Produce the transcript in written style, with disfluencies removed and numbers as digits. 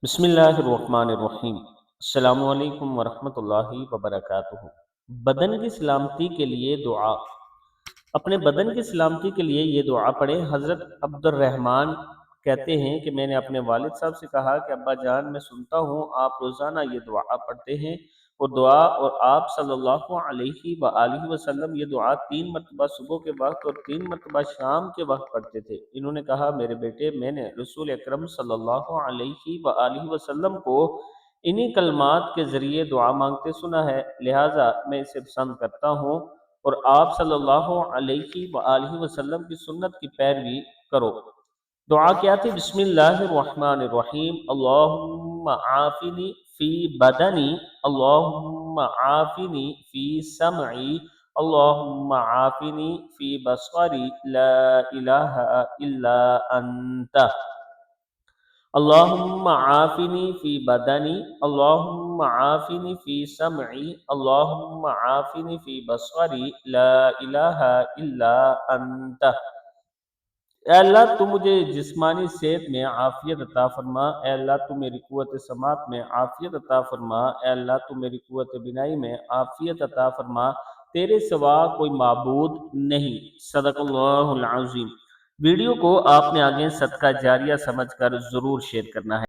بسم اللہ الرحمن الرحیم۔ السلام علیکم ورحمۃ اللہ وبرکاتہ۔ بدن کی سلامتی کے لیے دعا۔ اپنے بدن کی سلامتی کے لیے یہ دعا پڑھیں۔ حضرت عبد الرحمن کہتے ہیں کہ میں نے اپنے والد صاحب سے کہا کہ ابا جان، میں سنتا ہوں آپ روزانہ یہ دعا پڑھتے ہیں اور آپ صلی اللہ علیہ وآلہ وسلم یہ دعا 3 مرتبہ صبح کے وقت اور 3 مرتبہ شام کے وقت پڑھتے تھے۔ انہوں نے کہا میرے بیٹے، میں نے رسول اکرم صلی اللہ علیہ وآلہ وسلم کو انہی کلمات کے ذریعے دعا مانگتے سنا ہے، لہٰذا میں اسے پسند کرتا ہوں اور آپ صلی اللہ علیہ وآلہ وسلم کی سنت کی پیروی کرو۔ دعا کیا تھی؟ بسم اللہ الرحمن الرحیم۔ اللہم عافنی فی بدنی، اللہم عافنی فی سمعی، اللہم عافنی فی بصری، لا الہ الا انت۔ اللہم عافنی فی بدنی، اللہم عافنی فی سمعی، اللہم عافنی فی بصری، لا الہ الا انت۔ اے اللہ تو مجھے جسمانی صحت میں عافیت عطا فرما، اے اللہ تو میری قوت سماعت میں عافیت عطا فرما، اے اللہ تو میری قوت بینائی میں عافیت عطا فرما، تیرے سوا کوئی معبود نہیں۔ صدق اللہ العظیم۔ ویڈیو کو آپ نے آگے صدقہ جاریہ سمجھ کر ضرور شیئر کرنا ہے۔